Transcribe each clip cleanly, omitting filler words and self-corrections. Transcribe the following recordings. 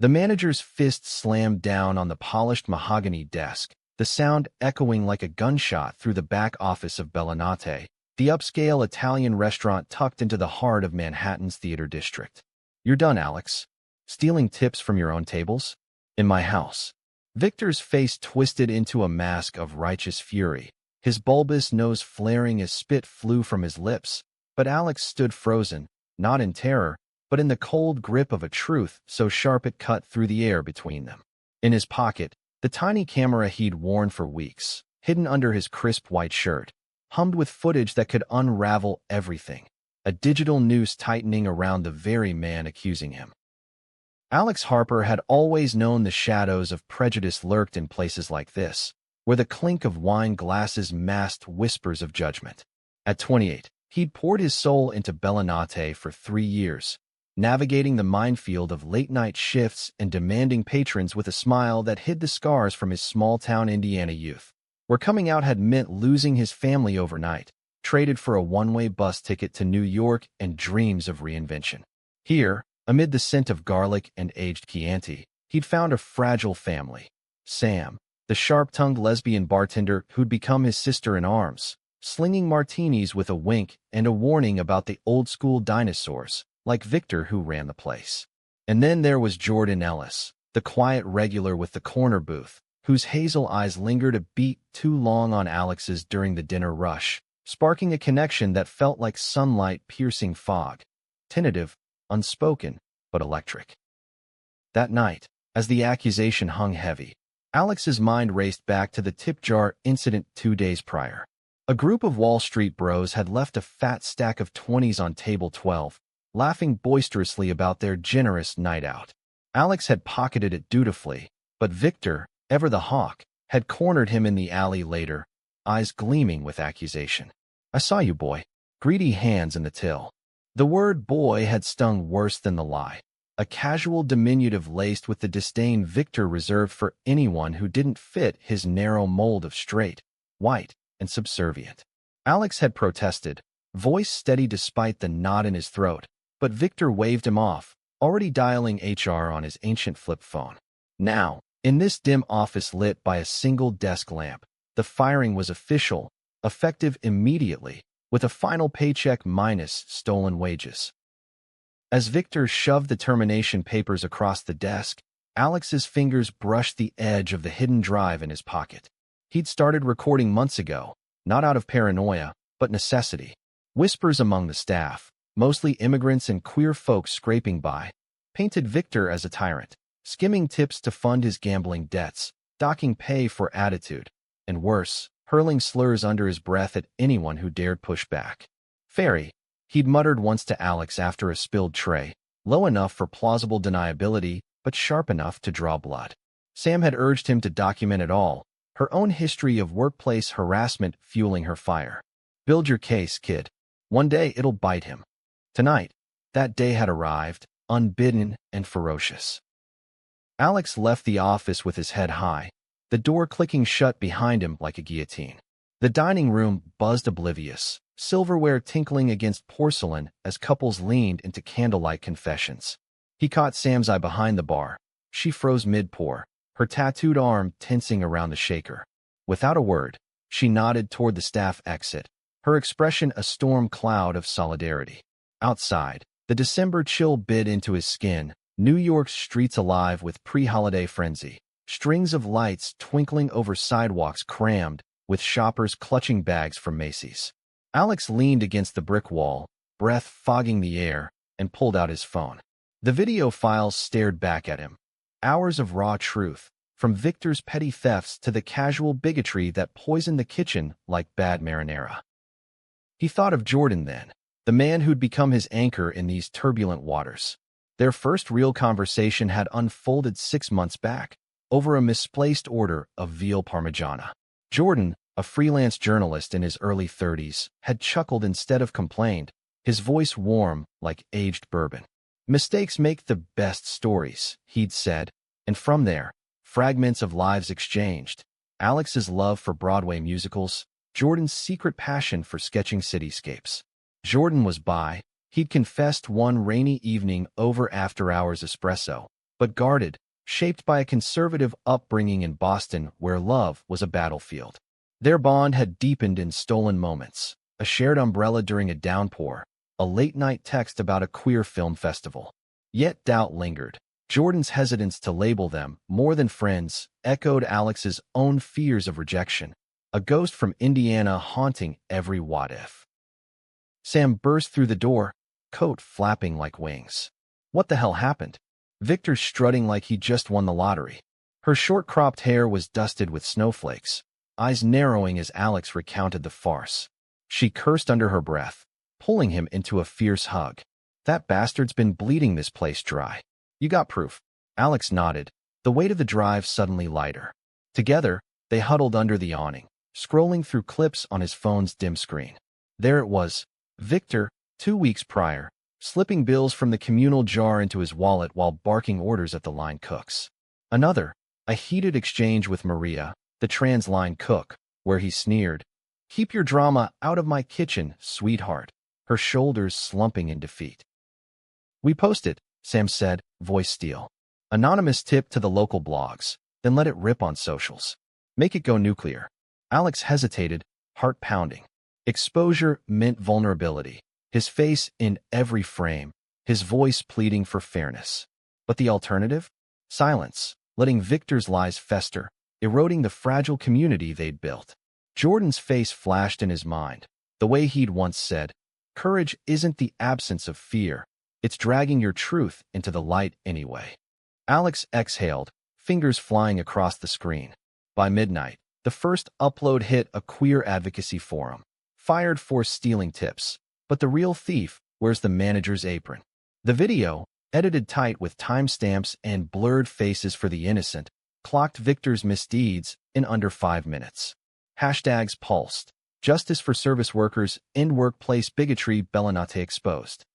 The manager's fist slammed down on the polished mahogany desk, the sound echoing like a gunshot through the back office of Bellinate, the upscale Italian restaurant tucked into the heart of Manhattan's theater district. "You're done, Alex. Stealing tips from your own tables? In my house." Victor's face twisted into a mask of righteous fury, his bulbous nose flaring as spit flew from his lips, but Alex stood frozen, not in terror, but in the cold grip of a truth so sharp it cut through the air between them. In his pocket, the tiny camera he'd worn for weeks, hidden under his crisp white shirt, hummed with footage that could unravel everything, a digital noose tightening around the very man accusing him. Alex Harper had always known the shadows of prejudice lurked in places like this, where the clink of wine glasses masked whispers of judgment. At 28, he'd poured his soul into Bellinate for 3 years, navigating the minefield of late-night shifts and demanding patrons with a smile that hid the scars from his small-town Indiana youth, where coming out had meant losing his family overnight, traded for a one-way bus ticket to New York and dreams of reinvention. Here, amid the scent of garlic and aged Chianti, he'd found a fragile family. Sam, the sharp-tongued lesbian bartender who'd become his sister-in-arms, slinging martinis with a wink and a warning about the old-school dinosaurs, like Victor who ran the place. And then there was Jordan Ellis, the quiet regular with the corner booth, whose hazel eyes lingered a beat too long on Alex's during the dinner rush, sparking a connection that felt like sunlight piercing fog, tentative, unspoken, but electric. That night, as the accusation hung heavy, Alex's mind raced back to the tip jar incident 2 days prior. A group of Wall Street bros had left a fat stack of 20s on table 12, laughing boisterously about their generous night out. Alex had pocketed it dutifully, but Victor, ever the hawk, had cornered him in the alley later, eyes gleaming with accusation. "I saw you, boy." Greedy hands in the till. The word boy had stung worse than the lie, a casual diminutive laced with the disdain Victor reserved for anyone who didn't fit his narrow mold of straight, white, and subservient. Alex had protested, voice steady despite the knot in his throat, but Victor waved him off, already dialing HR on his ancient flip phone. Now, in this dim office lit by a single desk lamp, the firing was official, effective immediately, with a final paycheck minus stolen wages. As Victor shoved the termination papers across the desk, Alex's fingers brushed the edge of the hidden drive in his pocket. He'd started recording months ago, not out of paranoia, but necessity. Whispers among the staff, mostly immigrants and queer folks scraping by, painted Victor as a tyrant, skimming tips to fund his gambling debts, docking pay for attitude, and worse, hurling slurs under his breath at anyone who dared push back. "Fairy," he'd muttered once to Alex after a spilled tray, low enough for plausible deniability, but sharp enough to draw blood. Sam had urged him to document it all, her own history of workplace harassment fueling her fire. "Build your case, kid. One day it'll bite him." Tonight, that day had arrived, unbidden and ferocious. Alex left the office with his head high, the door clicking shut behind him like a guillotine. The dining room buzzed oblivious, silverware tinkling against porcelain as couples leaned into candlelight confessions. He caught Sam's eye behind the bar. She froze mid-pour, her tattooed arm tensing around the shaker. Without a word, she nodded toward the staff exit, her expression a storm cloud of solidarity. Outside, the December chill bit into his skin, New York's streets alive with pre-holiday frenzy, strings of lights twinkling over sidewalks crammed, with shoppers clutching bags from Macy's. Alex leaned against the brick wall, breath fogging the air, and pulled out his phone. The video files stared back at him. Hours of raw truth, from Victor's petty thefts to the casual bigotry that poisoned the kitchen like bad marinara. He thought of Jordan then, the man who'd become his anchor in these turbulent waters. Their first real conversation had unfolded 6 months back, over a misplaced order of veal parmigiana. Jordan, a freelance journalist in his early 30s, had chuckled instead of complained, his voice warm like aged bourbon. "Mistakes make the best stories," he'd said, and from there, fragments of lives exchanged. Alex's love for Broadway musicals, Jordan's secret passion for sketching cityscapes. Jordan was bi, he'd confessed one rainy evening over after-hours espresso, but guarded, shaped by a conservative upbringing in Boston where love was a battlefield. Their bond had deepened in stolen moments, a shared umbrella during a downpour, a late-night text about a queer film festival. Yet doubt lingered. Jordan's hesitance to label them more than friends echoed Alex's own fears of rejection, a ghost from Indiana haunting every what-if. Sam burst through the door, coat flapping like wings. What the hell happened? Victor strutting like he just won the lottery. Her short-cropped hair was dusted with snowflakes, eyes narrowing as Alex recounted the farce. She cursed under her breath, pulling him into a fierce hug. That bastard's been bleeding this place dry. You got proof. Alex nodded, the weight of the drive suddenly lighter. Together, they huddled under the awning, scrolling through clips on his phone's dim screen. There it was, Victor, 2 weeks prior, slipping bills from the communal jar into his wallet while barking orders at the line cooks. Another, a heated exchange with Maria, the trans line cook, where he sneered, "Keep your drama out of my kitchen, sweetheart," her shoulders slumping in defeat. "We post it," Sam said, voice steel. "Anonymous tip to the local blogs, then let it rip on socials. Make it go nuclear." Alex hesitated, heart pounding. Exposure meant vulnerability, his face in every frame, his voice pleading for fairness. But the alternative? Silence, letting Victor's lies fester, eroding the fragile community they'd built. Jordan's face flashed in his mind, the way he'd once said, "Courage isn't the absence of fear, it's dragging your truth into the light anyway." Alex exhaled, fingers flying across the screen. By midnight, the first upload hit a queer advocacy forum. Fired for stealing tips. But the real thief wears the manager's apron. The video, edited tight with timestamps and blurred faces for the innocent, clocked Victor's misdeeds in under 5 minutes. Hashtags pulsed. Justice for service workers, end workplace bigotry, Bellinate exposed.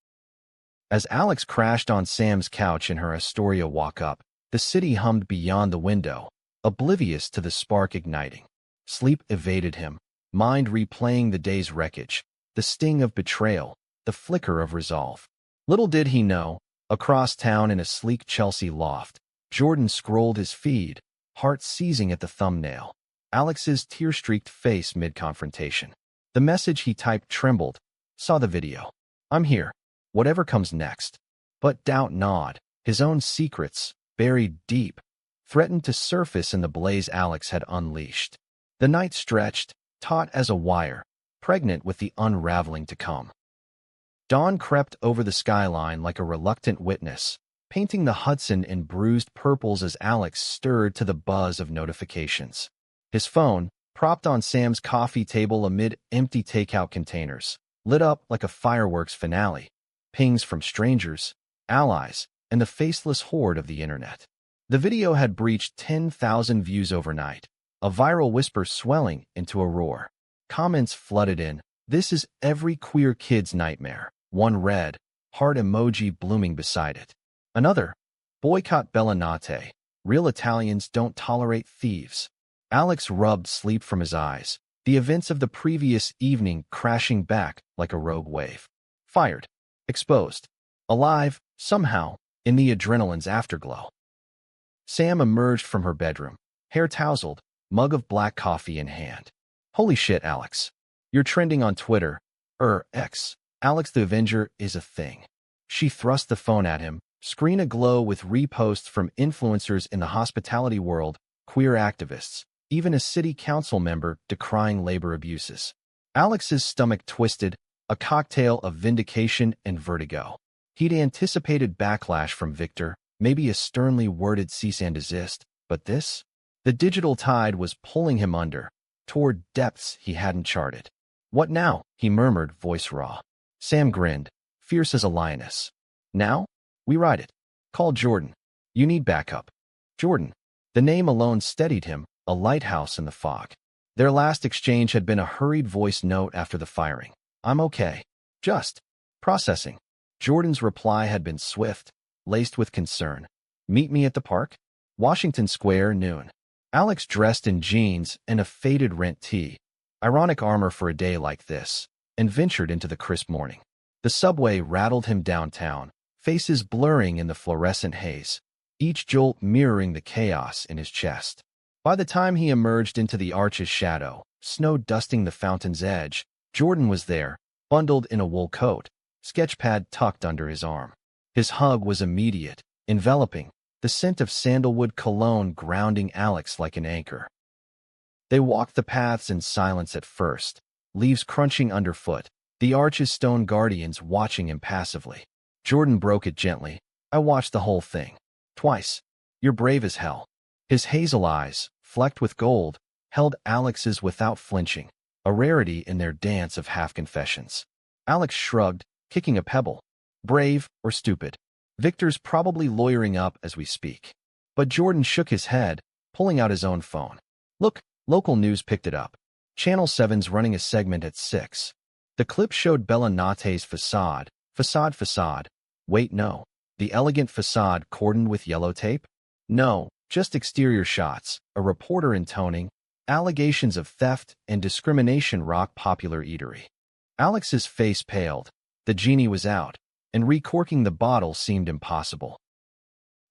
As Alex crashed on Sam's couch in her Astoria walk-up, the city hummed beyond the window, oblivious to the spark igniting. Sleep evaded him, mind replaying the day's wreckage, the sting of betrayal, the flicker of resolve. Little did he know, across town in a sleek Chelsea loft, Jordan scrolled his feed, heart seizing at the thumbnail. Alex's tear-streaked face mid-confrontation. The message he typed trembled. Saw the video. "I'm here. Whatever comes next." But doubt gnawed. His own secrets, buried deep, threatened to surface in the blaze Alex had unleashed. The night stretched, taut as a wire, pregnant with the unraveling to come. Dawn crept over the skyline like a reluctant witness, painting the Hudson in bruised purples as Alex stirred to the buzz of notifications. His phone, propped on Sam's coffee table amid empty takeout containers, lit up like a fireworks finale. Pings from strangers, allies, and the faceless horde of the internet. The video had breached 10,000 views overnight, a viral whisper swelling into a roar. Comments flooded in. "This is every queer kid's nightmare." One read, heart emoji blooming beside it. Another, "Boycott Bellinate. Real Italians don't tolerate thieves." Alex rubbed sleep from his eyes, the events of the previous evening crashing back like a rogue wave. Fired. Exposed. Alive, somehow, in the adrenaline's afterglow. Sam emerged from her bedroom, hair tousled, mug of black coffee in hand. "Holy shit, Alex. You're trending on Twitter. X. Alex the Avenger is a thing." She thrust the phone at him, screen aglow with reposts from influencers in the hospitality world, queer activists, even a city council member decrying labor abuses. Alex's stomach twisted, a cocktail of vindication and vertigo. He'd anticipated backlash from Victor, maybe a sternly worded cease and desist, but this? The digital tide was pulling him under, toward depths he hadn't charted. "What now?" he murmured, voice raw. Sam grinned, fierce as a lioness. "Now? We ride it. Call Jordan. You need backup." Jordan. The name alone steadied him, a lighthouse in the fog. Their last exchange had been a hurried voice note after the firing. "I'm okay. Just processing." Jordan's reply had been swift, laced with concern. "Meet me at the park? Washington Square, noon." Alex dressed in jeans and a faded rent tee, ironic armor for a day like this, and ventured into the crisp morning. The subway rattled him downtown, faces blurring in the fluorescent haze. each jolt mirroring the chaos in his chest. By the time he emerged into the arch's shadow, snow dusting the fountain's edge, Jordan was there, bundled in a wool coat, sketchpad tucked under his arm. His hug was immediate, enveloping, the scent of sandalwood cologne grounding Alex like an anchor. They walked the paths in silence at first, leaves crunching underfoot, the arch's stone guardians watching impassively. Jordan broke it gently. I watched the whole thing. Twice. You're brave as hell. His hazel eyes, flecked with gold, held Alex's without flinching, a rarity in their dance of half-confessions. Alex shrugged, kicking a pebble. Brave or stupid? Victor's probably lawyering up as we speak. But Jordan shook his head, pulling out his own phone. Look, local news picked it up. Channel 7's running a segment at 6. The clip showed Bellanate's facade. Facade. Wait, no. The elegant facade cordoned with yellow tape? No, just exterior shots, a reporter intoning, allegations of theft and discrimination rock popular eatery. Alex's face paled. The genie was out, and recorking the bottle seemed impossible.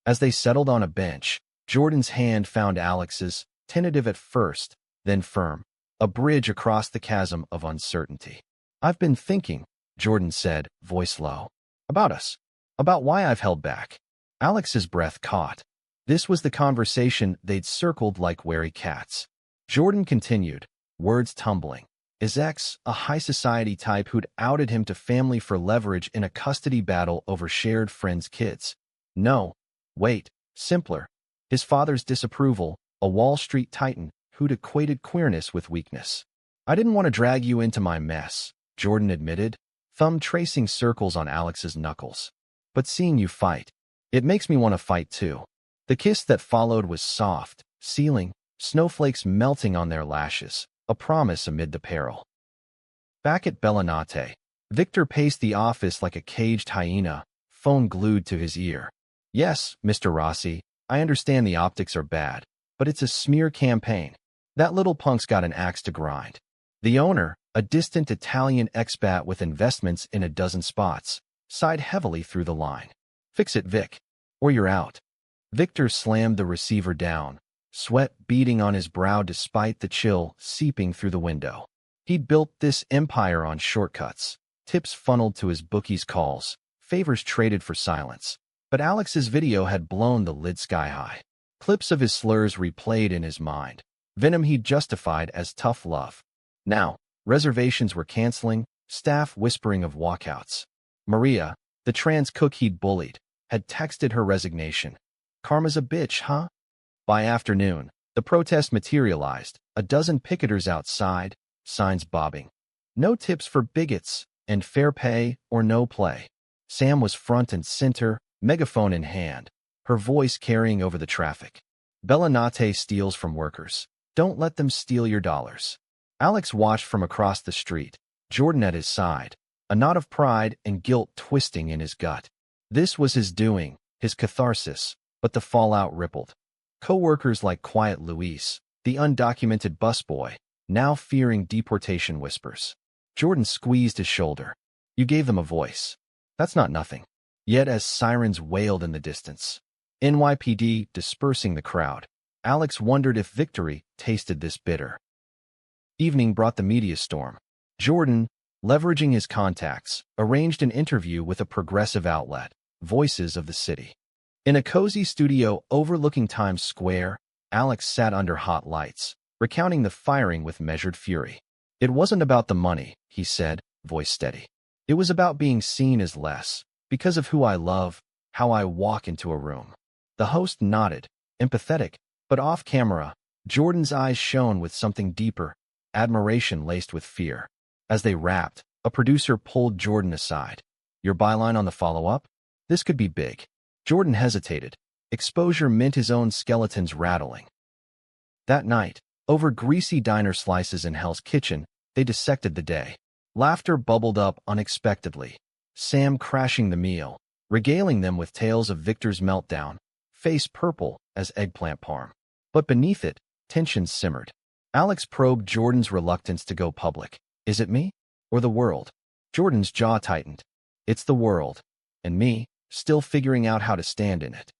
As they settled on a bench, Jordan's hand found Alex's, tentative at first, then firm, a bridge across the chasm of uncertainty. I've been thinking, Jordan said, voice low. About us. About why I've held back. Alex's breath caught. This was the conversation they'd circled like wary cats. Jordan continued, words tumbling. His ex, a high society type who'd outed him to family for leverage in a custody battle over shared friends' kids. No. Wait. Simpler. His father's disapproval, a Wall Street titan who'd equated queerness with weakness. I didn't want to drag you into my mess, Jordan admitted, thumb tracing circles on Alex's knuckles. But seeing you fight, it makes me want to fight too. The kiss that followed was soft, sealing, snowflakes melting on their lashes, a promise amid the peril. Back at Bellinate, Victor paced the office like a caged hyena, phone glued to his ear. Yes, Mr. Rossi, I understand the optics are bad, but it's a smear campaign. That little punk's got an axe to grind. The owner, a distant Italian expat with investments in a dozen spots, sighed heavily through the line. Fix it, Vic, or you're out. Victor slammed the receiver down, sweat beading on his brow despite the chill seeping through the window. He'd built this empire on shortcuts, tips funneled to his bookie's calls, favors traded for silence. But Alex's video had blown the lid sky high. Clips of his slurs replayed in his mind, venom he'd justified as tough love. Now, reservations were canceling, staff whispering of walkouts. Maria, the trans cook he'd bullied, had texted her resignation. Karma's a bitch, huh? By afternoon, the protest materialized, a dozen picketers outside, signs bobbing. No tips for bigots, and fair pay or no play. Sam was front and center, megaphone in hand, her voice carrying over the traffic. Bellinate steals from workers. Don't let them steal your dollars. Alex watched from across the street, Jordan at his side, a knot of pride and guilt twisting in his gut. This was his doing, his catharsis, but the fallout rippled. Co-workers like Quiet Luis, the undocumented busboy, now fearing deportation whispers. Jordan squeezed his shoulder. You gave them a voice. That's not nothing. Yet as sirens wailed in the distance, NYPD dispersing the crowd, Alex wondered if victory tasted this bitter. Evening brought the media storm. Jordan, leveraging his contacts, arranged an interview with a progressive outlet, Voices of the City. In a cozy studio overlooking Times Square, Alex sat under hot lights, recounting the firing with measured fury. It wasn't about the money, he said, voice steady. It was about being seen as less, because of who I love, how I walk into a room. The host nodded, empathetic, but off camera, Jordan's eyes shone with something deeper, admiration laced with fear. As they wrapped, a producer pulled Jordan aside. Your byline on the follow-up? This could be big. Jordan hesitated. Exposure meant his own skeletons rattling. That night, over greasy diner slices in Hell's Kitchen, they dissected the day. Laughter bubbled up unexpectedly. Sam crashing the meal, regaling them with tales of Victor's meltdown, face purple as eggplant parm. But beneath it, tension simmered. Alex probed Jordan's reluctance to go public. Is it me? Or the world? Jordan's jaw tightened. It's the world. And me, still figuring out how to stand in it.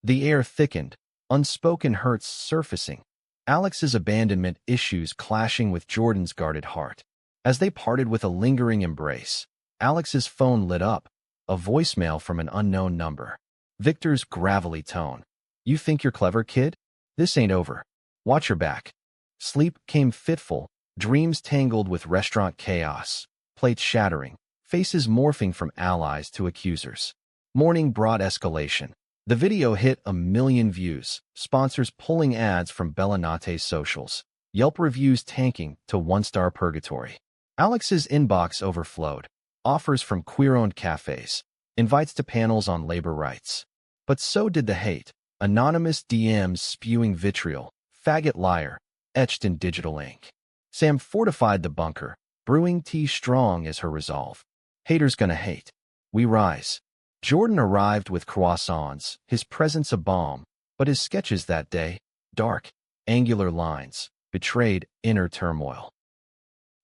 The air thickened, unspoken hurts surfacing, Alex's abandonment issues clashing with Jordan's guarded heart. As they parted with a lingering embrace, Alex's phone lit up, a voicemail from an unknown number. Victor's gravelly tone. "You think you're clever, kid? This ain't over. Watch your back." Sleep came fitful, dreams tangled with restaurant chaos, plates shattering, faces morphing from allies to accusers. Morning brought escalation. The video hit 1 million views, sponsors pulling ads from Bellanate's socials, Yelp reviews tanking to 1-star purgatory. Alex's inbox overflowed, offers from queer-owned cafes, invites to panels on labor rights. But so did the hate, anonymous DMs spewing vitriol, faggot liar, etched in digital ink. Sam fortified the bunker, brewing tea strong as her resolve. Haters gonna hate. We rise. Jordan arrived with croissants, his presence a balm, but his sketches that day, dark, angular lines, betrayed inner turmoil.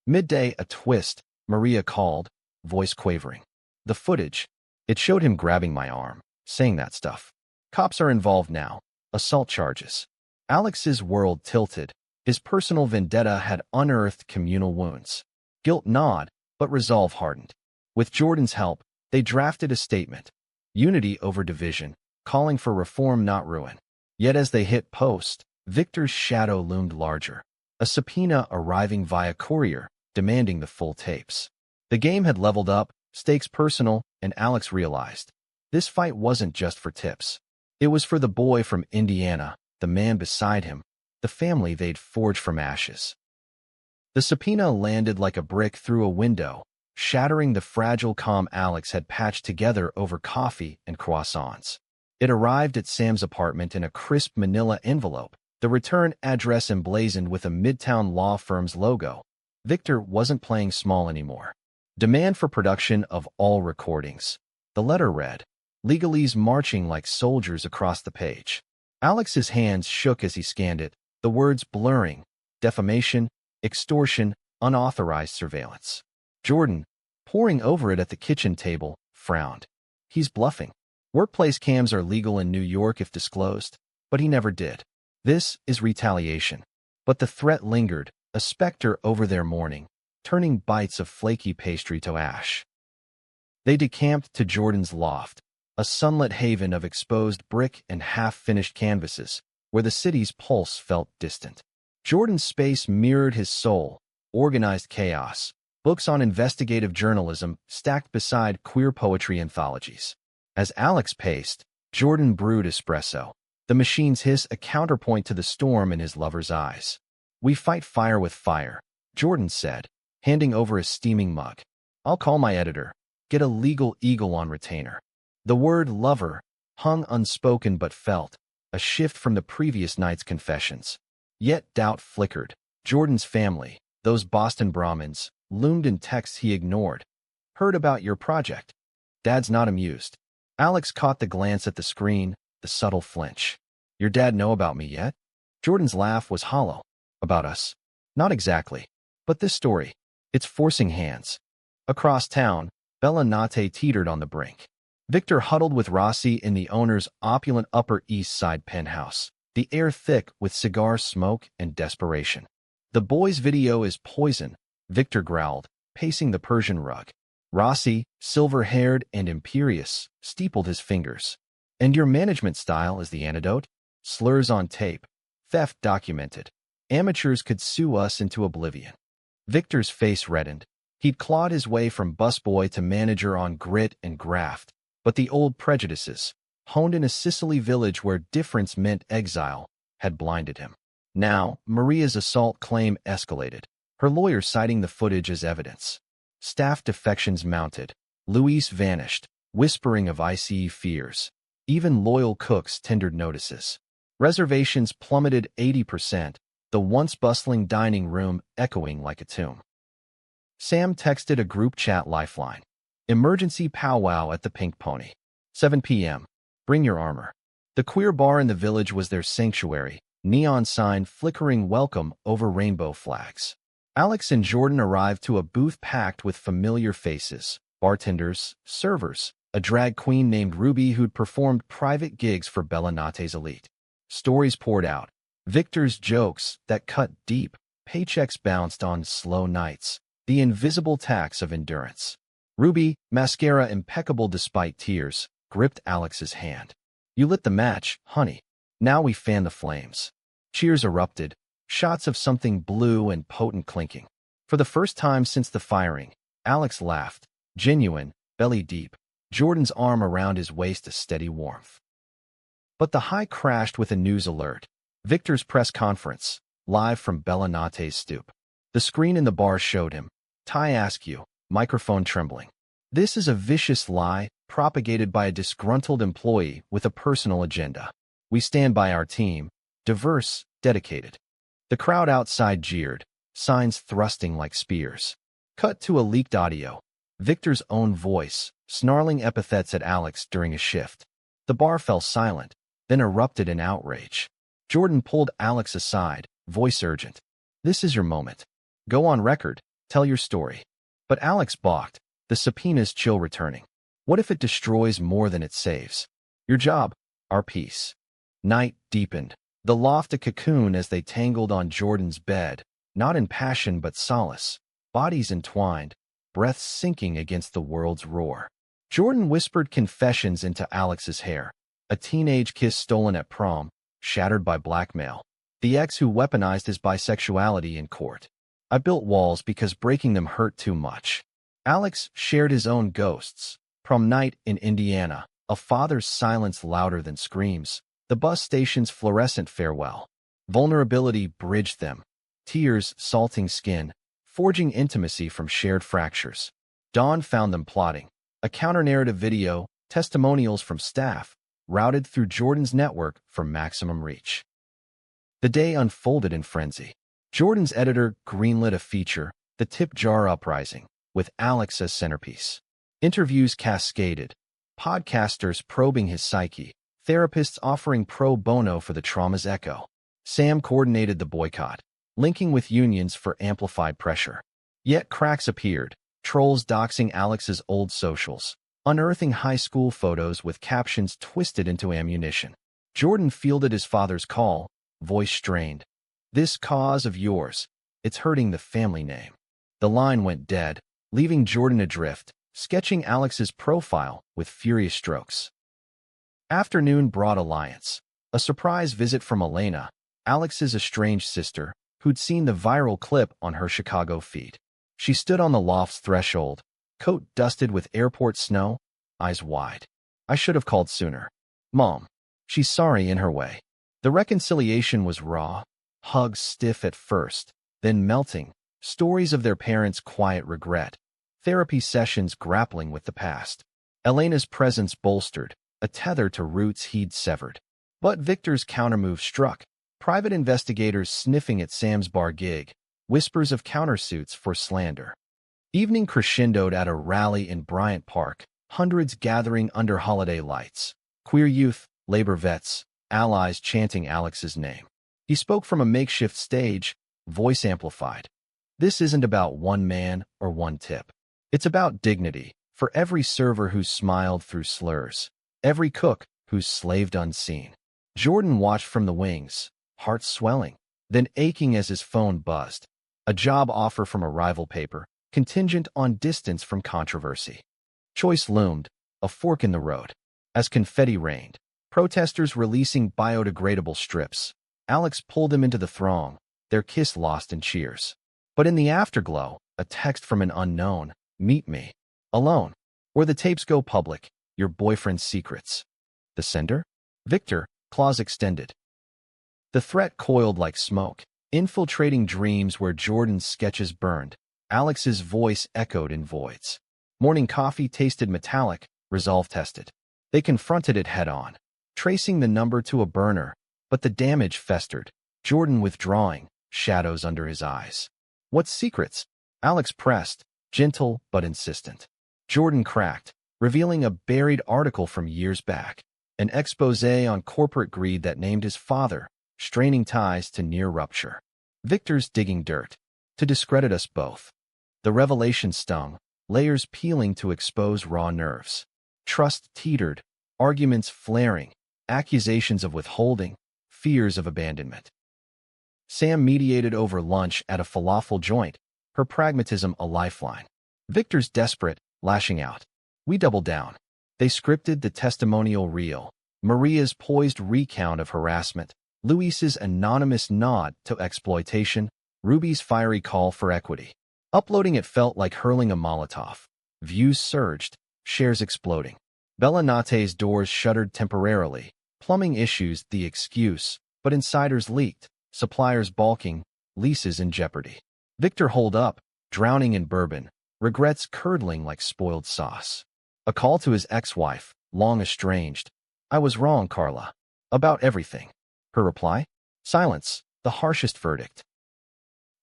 Midday, a twist, Maria called, voice quavering. The footage, it showed him grabbing my arm, saying that stuff. Cops are involved now. Assault charges. Alex's world tilted. His personal vendetta had unearthed communal wounds. Guilt gnawed, but resolve hardened. With Jordan's help, they drafted a statement. Unity over division, calling for reform not ruin. Yet as they hit post, Victor's shadow loomed larger. A subpoena arriving via courier, demanding the full tapes. The game had leveled up, stakes personal, and Alex realized. This fight wasn't just for tips. It was for the boy from Indiana, the man beside him, the family they'd forged from ashes. The subpoena landed like a brick through a window, shattering the fragile calm Alex had patched together over coffee and croissants. It arrived at Sam's apartment in a crisp manila envelope, the return address emblazoned with a Midtown law firm's logo. Victor wasn't playing small anymore. Demand for production of all recordings. The letter read, legalese marching like soldiers across the page. Alex's hands shook as he scanned it, the words blurring, defamation, extortion, unauthorized surveillance. Jordan, poring over it at the kitchen table, frowned. He's bluffing. Workplace cams are legal in New York if disclosed, but he never did. This is retaliation. But the threat lingered, a specter over their morning, turning bites of flaky pastry to ash. They decamped to Jordan's loft, a sunlit haven of exposed brick and half-finished canvases, where the city's pulse felt distant. Jordan's space mirrored his soul, organized chaos, books on investigative journalism stacked beside queer poetry anthologies. As Alex paced, Jordan brewed espresso, the machine's hiss a counterpoint to the storm in his lover's eyes. "We fight fire with fire," Jordan said, handing over a steaming mug. "I'll call my editor, get a legal eagle on retainer." The word lover hung unspoken but felt, a shift from the previous night's confessions. Yet doubt flickered. Jordan's family, those Boston Brahmins, loomed in texts he ignored. "Heard about your project." "Dad's not amused." Alex caught the glance at the screen, the subtle flinch. "Your dad know about me yet?" Jordan's laugh was hollow. "About us? Not exactly. But this story, it's forcing hands." Across town, Bellanate teetered on the brink. Victor huddled with Rossi in the owner's opulent Upper East Side penthouse, the air thick with cigar smoke and desperation. "The boy's video is poison," Victor growled, pacing the Persian rug. Rossi, silver-haired and imperious, steepled his fingers. "And your management style is the antidote? Slurs on tape. Theft documented. Amateurs could sue us into oblivion." Victor's face reddened. He'd clawed his way from busboy to manager on grit and graft, but the old prejudices, honed in a Sicily village where difference meant exile, had blinded him. Now, Maria's assault claim escalated, her lawyer citing the footage as evidence. Staff defections mounted. Luis vanished, whispering of ICE fears. Even loyal cooks tendered notices. Reservations plummeted 80%, the once bustling dining room echoing like a tomb. Sam texted a group chat lifeline. "Emergency powwow at the Pink Pony. 7 p.m. Bring your armor." The queer bar in the village was their sanctuary, neon sign flickering welcome over rainbow flags. Alex and Jordan arrived to a booth packed with familiar faces, bartenders, servers, a drag queen named Ruby who'd performed private gigs for Bellanate's elite. Stories poured out. Victor's jokes that cut deep, paychecks bounced on slow nights, the invisible tax of endurance. Ruby, mascara impeccable despite tears, gripped Alex's hand. You lit the match, honey. Now we fan the flames. Cheers erupted, shots of something blue and potent clinking. For the first time since the firing, Alex laughed, genuine, belly deep, Jordan's arm around his waist a steady warmth. But the high crashed with a news alert. Victor's press conference, live from Bellanate's stoop. The screen in the bar showed him. Ty Askew, microphone trembling. This is a vicious lie, propagated by a disgruntled employee with a personal agenda. We stand by our team, diverse, dedicated. The crowd outside jeered, signs thrusting like spears. Cut to a leaked audio. Victor's own voice, snarling epithets at Alex during a shift. The bar fell silent, then erupted in outrage. Jordan pulled Alex aside, voice urgent. This is your moment. Go on record, tell your story. But Alex balked, the subpoena's chill returning. What if it destroys more than it saves? Your job, our peace. Night deepened. The loft a cocoon as they tangled on Jordan's bed, not in passion but solace, bodies entwined, breaths sinking against the world's roar. Jordan whispered confessions into Alex's hair. A teenage kiss stolen at prom, shattered by blackmail. The ex who weaponized his bisexuality in court. I built walls because breaking them hurt too much. Alex shared his own ghosts. Prom night in Indiana, a father's silence louder than screams. The bus station's fluorescent farewell. Vulnerability bridged them. Tears salting skin, forging intimacy from shared fractures. Dawn found them plotting. A counter-narrative video, testimonials from staff, routed through Jordan's network for maximum reach. The day unfolded in frenzy. Jordan's editor greenlit a feature, The Tip Jar Uprising, with Alex as centerpiece. Interviews cascaded. Podcasters probing his psyche. Therapists offering pro bono for the trauma's echo. Sam coordinated the boycott, linking with unions for amplified pressure. Yet cracks appeared, trolls doxing Alex's old socials, unearthing high school photos with captions twisted into ammunition. Jordan fielded his father's call, voice strained. This cause of yours, it's hurting the family name. The line went dead, leaving Jordan adrift, sketching Alex's profile with furious strokes. Afternoon brought alliance. A surprise visit from Elena, Alex's estranged sister, who'd seen the viral clip on her Chicago feed. She stood on the loft's threshold, coat dusted with airport snow, eyes wide. I should have called sooner. Mom. She's sorry in her way. The reconciliation was raw, hugs stiff at first, then melting, stories of their parents' quiet regret, therapy sessions grappling with the past. Elena's presence bolstered, a tether to roots he'd severed. But Victor's countermove struck, private investigators sniffing at Sam's bar gig, whispers of countersuits for slander. Evening crescendoed at a rally in Bryant Park, hundreds gathering under holiday lights. Queer youth, labor vets, allies chanting Alex's name. He spoke from a makeshift stage, voice amplified. This isn't about one man or one tip. It's about dignity, for every server who's smiled through slurs, every cook who's slaved unseen. Jordan watched from the wings, heart swelling, then aching as his phone buzzed. A job offer from a rival paper, contingent on distance from controversy. Choice loomed, a fork in the road. As confetti rained, protesters releasing biodegradable strips. Alex pulled them into the throng, their kiss lost in cheers. But in the afterglow, a text from an unknown, meet me. Alone. Or the tapes go public, your boyfriend's secrets. The sender? Victor, claws extended. The threat coiled like smoke, infiltrating dreams where Jordan's sketches burned. Alex's voice echoed in voids. Morning coffee tasted metallic, resolve tested. They confronted it head-on, tracing the number to a burner, but the damage festered. Jordan withdrawing, shadows under his eyes. What secrets? Alex pressed, gentle but insistent. Jordan cracked, revealing a buried article from years back, an exposé on corporate greed that named his father, straining ties to near rupture. Victor's digging dirt, to discredit us both. The revelation stung, layers peeling to expose raw nerves. Trust teetered, arguments flaring, accusations of withholding, fears of abandonment. Sam mediated over lunch at a falafel joint, her pragmatism a lifeline. Victor's desperate, lashing out. We doubled down. They scripted the testimonial reel. Maria's poised recount of harassment, Luis's anonymous nod to exploitation, Ruby's fiery call for equity. Uploading it felt like hurling a Molotov. Views surged, shares exploding. Bellanate's doors shuttered temporarily. Plumbing issues the excuse, but insiders leaked, suppliers balking, leases in jeopardy. Victor holed up, drowning in bourbon, regrets curdling like spoiled sauce. A call to his ex-wife, long estranged. I was wrong, Carla. About everything. Her reply? Silence, the harshest verdict.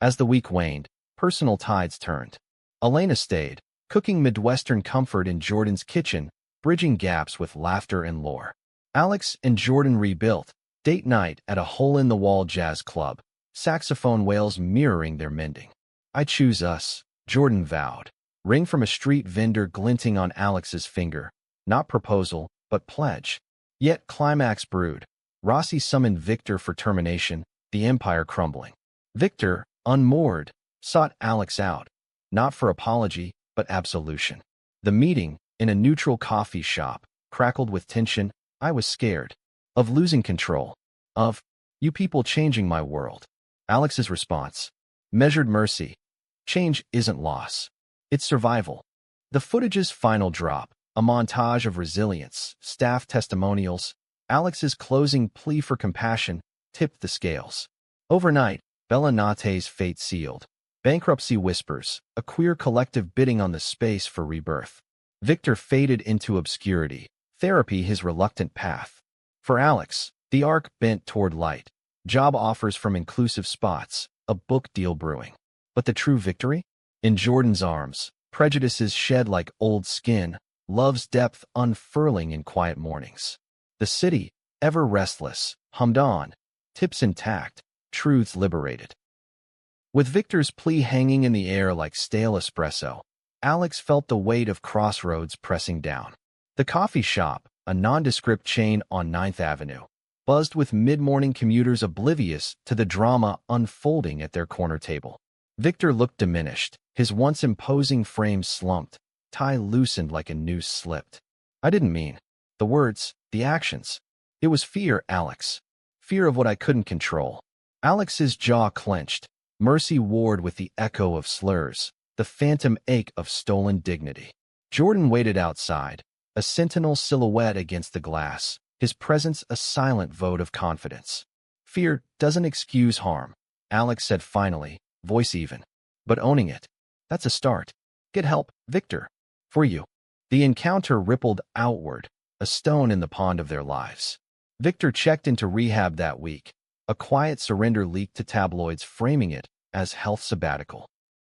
As the week waned, personal tides turned. Elena stayed, cooking Midwestern comfort in Jordan's kitchen, bridging gaps with laughter and lore. Alex and Jordan rebuilt, date night at a hole-in-the-wall jazz club, saxophone wails mirroring their mending. I choose us, Jordan vowed. Ring from a street vendor glinting on Alex's finger. Not proposal, but pledge. Yet climax brewed. Rossi summoned Victor for termination, the empire crumbling. Victor, unmoored, sought Alex out, not for apology, but absolution. The meeting, in a neutral coffee shop, crackled with tension. I was scared. Of losing control. Of, you people changing my world. Alex's response. Measured mercy. Change isn't loss. It's survival. The footage's final drop, a montage of resilience, staff testimonials, Alex's closing plea for compassion, tipped the scales. Overnight, Bellanate's fate sealed. Bankruptcy whispers, a queer collective bidding on the space for rebirth. Victor faded into obscurity, therapy his reluctant path. For Alex, the arc bent toward light. Job offers from inclusive spots, a book deal brewing. But the true victory? In Jordan's arms, prejudices shed like old skin, love's depth unfurling in quiet mornings. The city, ever restless, hummed on, tips intact, truths liberated. With Victor's plea hanging in the air like stale espresso, Alex felt the weight of crossroads pressing down. The coffee shop, a nondescript chain on 9th Avenue, buzzed with mid-morning commuters oblivious to the drama unfolding at their corner table. Victor looked diminished, his once imposing frame slumped, tie loosened like a noose slipped. I didn't mean the words, the actions. It was fear, Alex. Fear of what I couldn't control. Alex's jaw clenched, mercy warred with the echo of slurs, the phantom ache of stolen dignity. Jordan waited outside, a sentinel silhouette against the glass, his presence a silent vote of confidence. Fear doesn't excuse harm, Alex said finally, voice even. But owning it, that's a start. Get help, Victor. For you. The encounter rippled outward, a stone in the pond of their lives. Victor checked into rehab that week. A quiet surrender leaked to tabloids framing it as health sabbatical.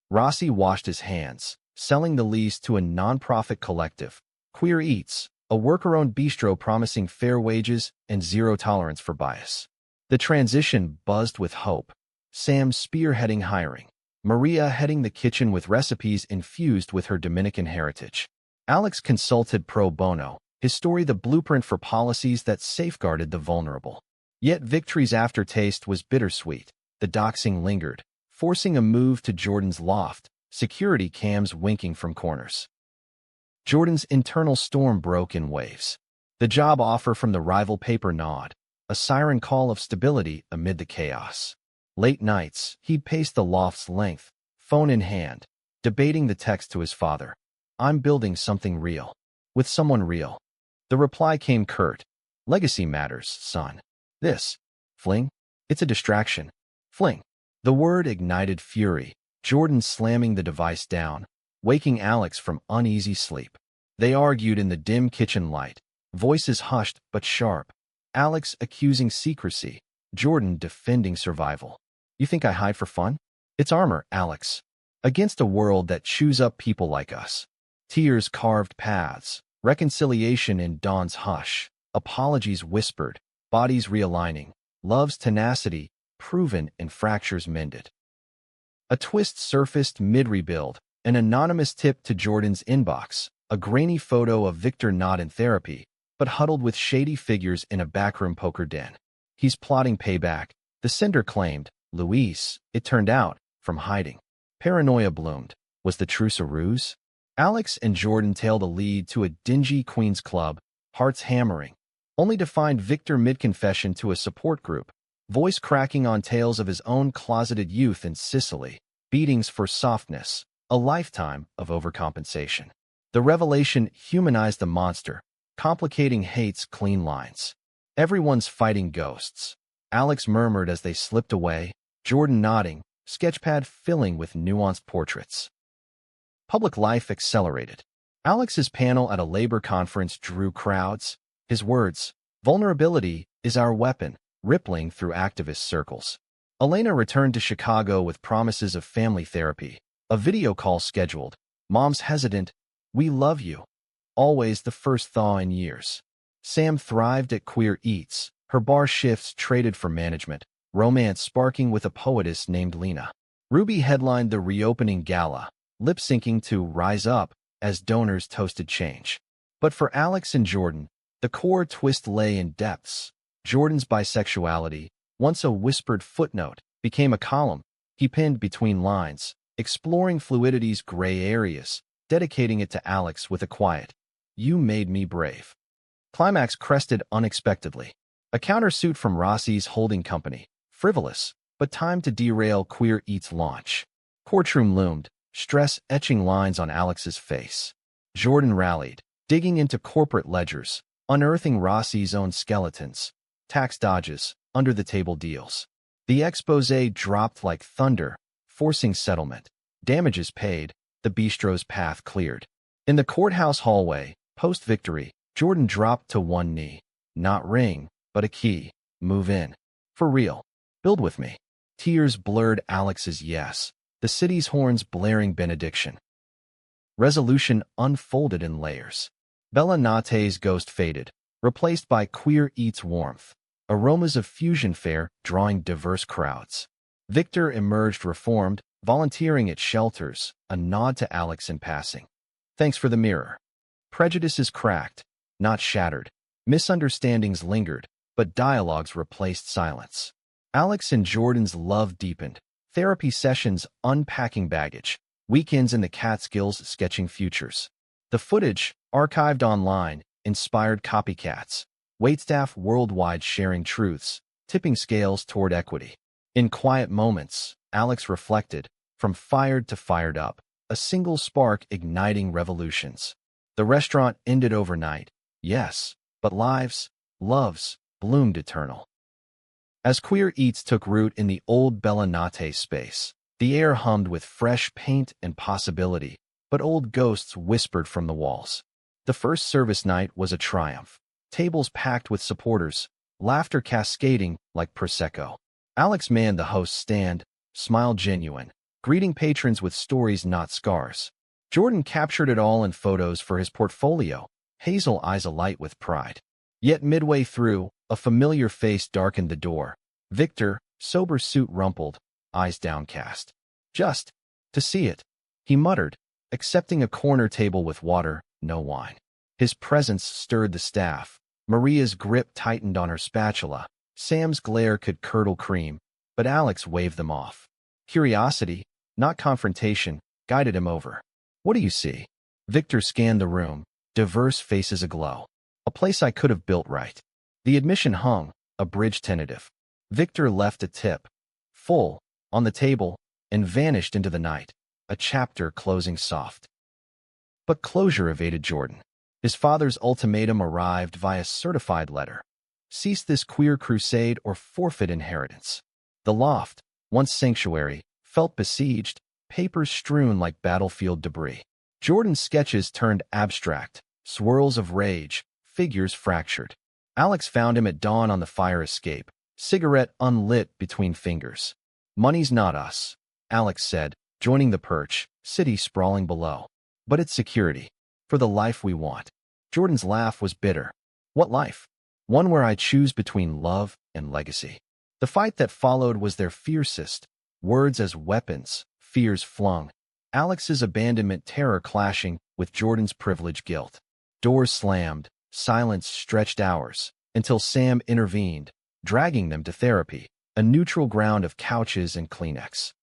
Rossi washed his hands, selling the lease to a nonprofit collective, Queer Eats, a worker-owned bistro promising fair wages and zero tolerance for bias. The transition buzzed with hope. Sam spearheading hiring. Maria heading the kitchen with recipes infused with her Dominican heritage. Alex consulted pro bono, his story the blueprint for policies that safeguarded the vulnerable. Yet victory's aftertaste was bittersweet. The doxing lingered, forcing a move to Jordan's loft, security cams winking from corners. Jordan's internal storm broke in waves. The job offer from the rival paper gnawed, a siren call of stability amid the chaos. Late nights, he'd pace the loft's length, phone in hand, debating the text to his father. I'm building something real. With someone real. The reply came curt. Legacy matters, son. This. Fling? It's a distraction. Fling. The word ignited fury, Jordan slamming the device down, waking Alex from uneasy sleep. They argued in the dim kitchen light, voices hushed but sharp. Alex accusing secrecy, Jordan defending survival. You think I hide for fun? It's armor, Alex. Against a world that chews up people like us. Tears carved paths, reconciliation in dawn's hush, apologies whispered, bodies realigning, love's tenacity proven and fractures mended. A twist surfaced mid-rebuild, an anonymous tip to Jordan's inbox, a grainy photo of Victor not in therapy, but huddled with shady figures in a backroom poker den. He's plotting payback, the sender claimed. Luis, it turned out, from hiding. Paranoia bloomed. Was the truce a ruse? Alex and Jordan tailed a lead to a dingy Queen's Club, hearts hammering, only to find Victor mid-confession to a support group, voice cracking on tales of his own closeted youth in Sicily, beatings for softness, a lifetime of overcompensation. The revelation humanized the monster, complicating Hate's clean lines. Everyone's fighting ghosts. Alex murmured as they slipped away, Jordan nodding, sketchpad filling with nuanced portraits. Public life accelerated. Alex's panel at a labor conference drew crowds. His words, "Vulnerability is our weapon," rippling through activist circles. Elena returned to Chicago with promises of family therapy, a video call scheduled. Mom's hesitant, "We love you." Always the first thaw in years. Sam thrived at Queer Eats, her bar shifts traded for management, romance sparking with a poetess named Lena. Ruby headlined the reopening gala, lip-syncing to Rise Up as donors toasted change. But for Alex and Jordan, the core twist lay in depths. Jordan's bisexuality, once a whispered footnote, became a column he pinned between lines, exploring fluidity's gray areas, dedicating it to Alex with a quiet, "You made me brave." Climax crested unexpectedly. A countersuit from Rossi's holding company, frivolous, but timed to derail Queer Eats' launch. Courtroom loomed, stress etching lines on Alex's face. Jordan rallied, digging into corporate ledgers, unearthing Rossi's own skeletons, tax dodges, under-the-table deals. The expose dropped like thunder, forcing settlement. Damages paid, the bistro's path cleared. In the courthouse hallway, post-victory, Jordan dropped to one knee. Not ring, but a key. Move in. For real. Build with me. Tears blurred Alex's yes, the city's horns blaring benediction. Resolution unfolded in layers. Bella Nate's ghost faded, replaced by Queer Eats warmth, aromas of fusion fare drawing diverse crowds. Victor emerged reformed, volunteering at shelters, a nod to Alex in passing. Thanks for the mirror. Prejudices cracked, not shattered. Misunderstandings lingered, but dialogues replaced silence. Alex and Jordan's love deepened, therapy sessions unpacking baggage, weekends in the Catskills sketching futures. The footage, archived online, inspired copycats, waitstaff worldwide sharing truths, tipping scales toward equity. In quiet moments, Alex reflected, from fired to fired up, a single spark igniting revolutions. The restaurant ended overnight, yes, but lives, loves, bloomed eternal. As Queer Eats took root in the old Bella Nate space, the air hummed with fresh paint and possibility, but old ghosts whispered from the walls. The first service night was a triumph. Tables packed with supporters, laughter cascading like Prosecco. Alex manned the host's stand, smile genuine, greeting patrons with stories not scars. Jordan captured it all in photos for his portfolio, hazel eyes alight with pride. Yet midway through, a familiar face darkened the door. Victor, sober suit rumpled, eyes downcast. "Just to see it," he muttered, accepting a corner table with water, no wine. His presence stirred the staff. Maria's grip tightened on her spatula. Sam's glare could curdle cream, but Alex waved them off. Curiosity, not confrontation, guided him over. "What do you see?" Victor scanned the room, diverse faces aglow. A place I could have built right. The admission hung, a bridge tentative. Victor left a tip, full, on the table, and vanished into the night, a chapter closing soft. But closure evaded Jordan. His father's ultimatum arrived via certified letter. Cease this queer crusade or forfeit inheritance. The loft, once sanctuary, felt besieged, papers strewn like battlefield debris. Jordan's sketches turned abstract, swirls of rage, figures fractured. Alex found him at dawn on the fire escape, cigarette unlit between fingers. "Money's not us," Alex said, joining the perch, city sprawling below. "But it's security. For the life we want." Jordan's laugh was bitter. "What life?" "One where I choose between love and legacy." The fight that followed was their fiercest, words as weapons, fears flung. Alex's abandonment terror clashing with Jordan's privilege guilt. Doors slammed, silence stretched hours, until Sam intervened, dragging them to therapy, a neutral ground of couches and Kleenex.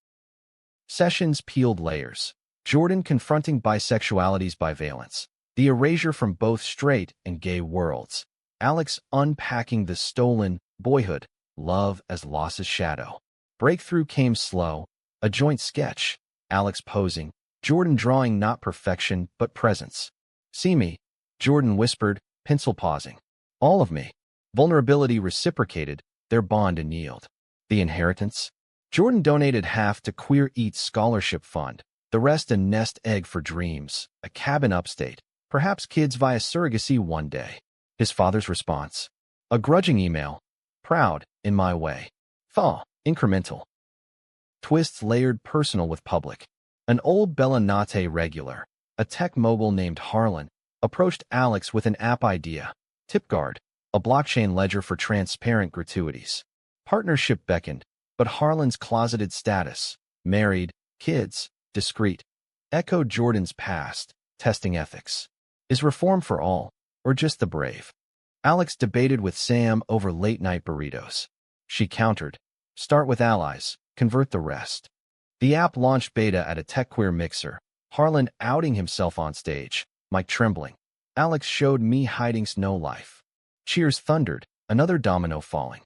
Sessions peeled layers. Jordan confronting bisexuality's bivalence, the erasure from both straight and gay worlds. Alex unpacking the stolen boyhood, love as loss's shadow. Breakthrough came slow, a joint sketch. Alex posing, Jordan drawing not perfection but presence. See me, Jordan whispered, pencil pausing. All of me. Vulnerability reciprocated, their bond annealed. The inheritance? Jordan donated half to Queer Eats scholarship fund, the rest a nest egg for dreams, a cabin upstate, perhaps kids via surrogacy one day. His father's response? A grudging email. Proud, in my way. Thaw, incremental. Twists layered personal with public. An old Bellinate regular, a tech mogul named Harlan, approached Alex with an app idea. TipGuard, a blockchain ledger for transparent gratuities. Partnership beckoned, but Harlan's closeted status, married, kids, discreet, echoed Jordan's past, testing ethics. Is reform for all, or just the brave? Alex debated with Sam over late-night burritos. She countered, start with allies, convert the rest. The app launched beta at a TechQueer mixer, Harlan outing himself on stage, mic trembling. Alex showed me hiding snow life. Cheers thundered, another domino falling.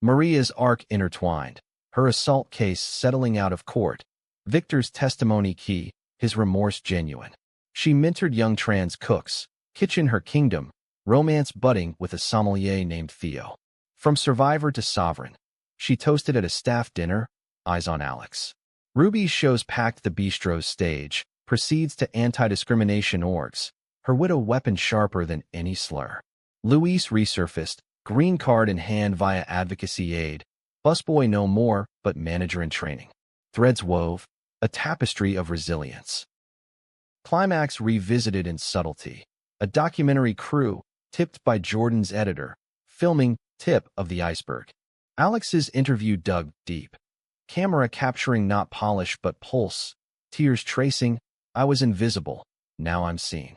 Maria's arc intertwined, her assault case settling out of court, Victor's testimony key, his remorse genuine. She mentored young trans cooks, kitchen her kingdom, romance budding with a sommelier named Theo. From survivor to sovereign, she toasted at a staff dinner, eyes on Alex. Ruby's shows packed the bistro's stage, proceeds to anti-discrimination orgs, her widow weapon sharper than any slur. Luis resurfaced, green card in hand via advocacy aid, busboy no more, but manager in training. Threads wove, a tapestry of resilience. Climax revisited in subtlety, a documentary crew, tipped by Jordan's editor, filming tip of the iceberg. Alex's interview dug deep. Camera capturing not polish but pulse, tears tracing, I was invisible, now I'm seen.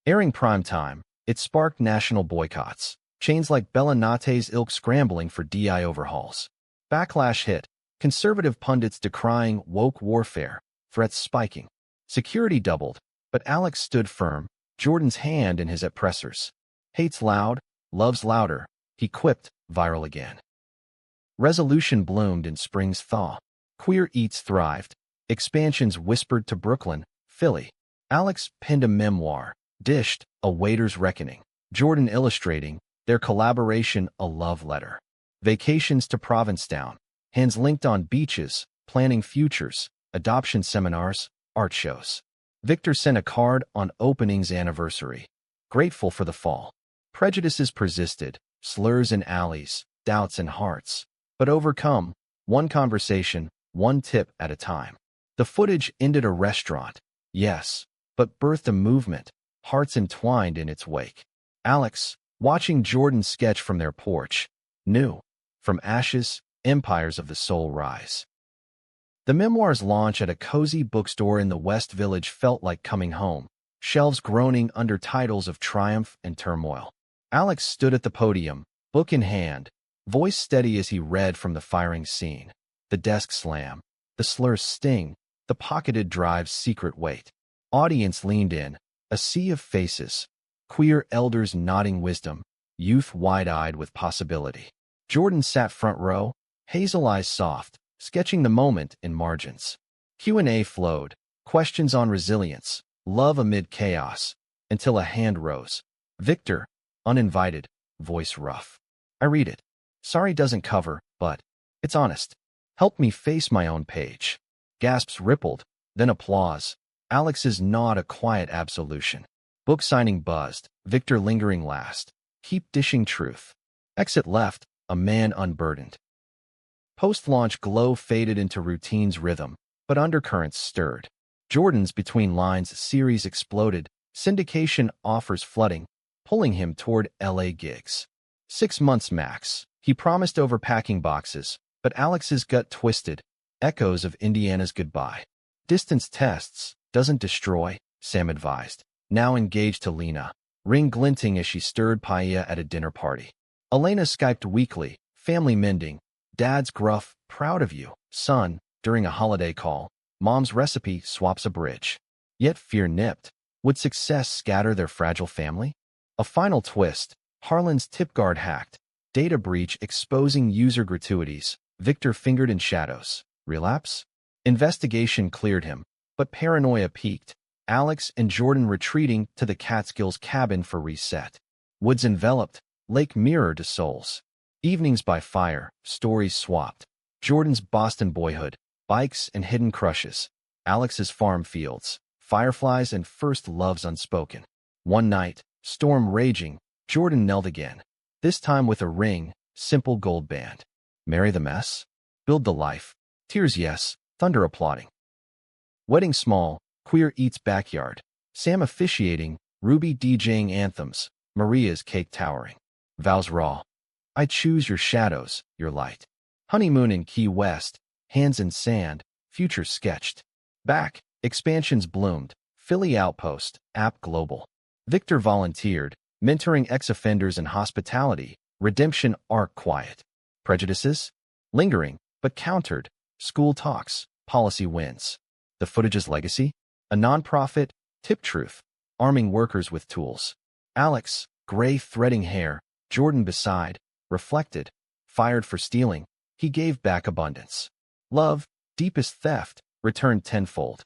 Airing prime time, it sparked national boycotts, chains like Bellinate's ilk scrambling for DI overhauls. Backlash hit, conservative pundits decrying woke warfare, threats spiking. Security doubled, but Alex stood firm, Jordan's hand in his oppressors. Hate's loud, love's louder, he quipped, viral again. Resolution bloomed in spring's thaw. Queer Eats thrived. Expansions whispered to Brooklyn, Philly. Alex penned a memoir, dished, A Waiter's Reckoning. Jordan illustrating, their collaboration a love letter. Vacations to Provincetown, hands linked on beaches, planning futures, adoption seminars, art shows. Victor sent a card on opening's anniversary. Grateful for the fall. Prejudices persisted, slurs in alleys, doubts in hearts. But overcome, one conversation, one tip at a time. The footage ended a restaurant, yes, but birthed a movement, hearts entwined in its wake. Alex, watching Jordan sketch from their porch, knew, from ashes, empires of the soul rise. The memoir's launch at a cozy bookstore in the West Village felt like coming home, shelves groaning under titles of triumph and turmoil. Alex stood at the podium, book in hand, voice steady as he read from the firing scene. The desk slam, the slur's sting, the pocketed drive's secret weight. Audience leaned in, a sea of faces. Queer elders nodding wisdom, youth wide-eyed with possibility. Jordan sat front row, hazel eyes soft, sketching the moment in margins. Q&A flowed, questions on resilience, love amid chaos, until a hand rose. Victor, uninvited, voice rough. I read it. Sorry doesn't cover, but it's honest. Help me face my own page. Gasps rippled, then applause. Alex's nod a quiet absolution. Book signing buzzed, Victor lingering last. Keep dishing truth. Exit left, a man unburdened. Post-launch glow faded into routine's rhythm, but undercurrents stirred. Jordan's Between Lines series exploded, syndication offers flooding, pulling him toward LA gigs. 6 months max. He promised over packing boxes, but Alex's gut twisted, echoes of Indiana's goodbye. Distance tests, doesn't destroy, Sam advised. Now engaged to Lena, ring glinting as she stirred paella at a dinner party. Elena Skyped weekly, family mending. Dad's gruff, proud of you, son, during a holiday call. Mom's recipe swaps a bridge. Yet fear nipped. Would success scatter their fragile family? A final twist, Harlan's tip guard hacked. Data breach exposing user gratuities. Victor fingered in shadows. Relapse? Investigation cleared him, but paranoia peaked. Alex and Jordan retreating to the Catskills cabin for reset. Woods enveloped, lake mirror to souls. Evenings by fire, stories swapped. Jordan's Boston boyhood, bikes and hidden crushes. Alex's farm fields, fireflies and first loves unspoken. One night, storm raging, Jordan knelt again. This time with a ring, simple gold band. Marry the mess? Build the life. Tears yes, thunder applauding. Wedding small, queer eats backyard. Sam officiating, Ruby DJing anthems, Maria's cake towering. Vows raw. I choose your shadows, your light. Honeymoon in Key West, hands in sand, future sketched. Back, expansions bloomed, Philly outpost, app global. Victor volunteered, mentoring ex-offenders in hospitality, redemption arc quiet. Prejudices? Lingering, but countered. School talks, policy wins. The footage's legacy? A nonprofit, tip truth, arming workers with tools. Alex, gray threading hair, Jordan beside, reflected, fired for stealing, he gave back abundance. Love, deepest theft, returned tenfold.